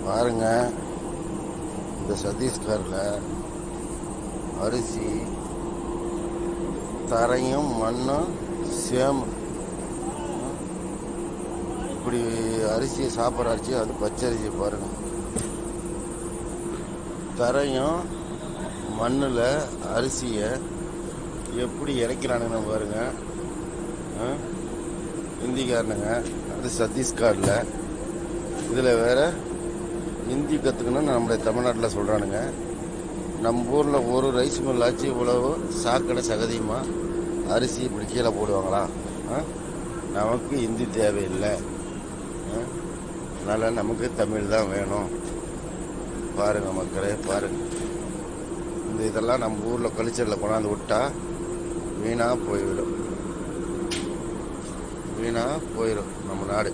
பாருங்க, இந்த சத்தீஸ்கரில் அரிசி தரையும் மண்ணும் சேம். இப்படி அரிசியை சாப்பிட்ற அரிசி, அது பச்சரிசி. பாருங்க, தரையும் மண்ணில் அரிசியை எப்படி இறக்கிறானுங்க பாருங்க. ஹிந்திக்காரனுங்க, அது சத்தீஸ்கரில். இதில் வேற ஹிந்தி கற்றுக்கணும்னு நம்முடைய தமிழ்நாட்டில் சொல்கிறானுங்க. நம்ம ஊரில் ஒரு ரைஸ் மில்லாச்சு இவ்வளவு சாக்கடை சகதியமாக அரிசி இப்படி கீழே போடுவாங்களா? நமக்கு ஹிந்தி தேவையில்லை. அதனால் நமக்கு தமிழ் தான் வேணும். பாருங்கள் மக்களே, பாருங்கள். இந்த இதெல்லாம் நம்ம ஊரில் கல்ச்சரில் கொண்டாந்து விட்டா வீணாக போயிடும் நம்ம நாடு.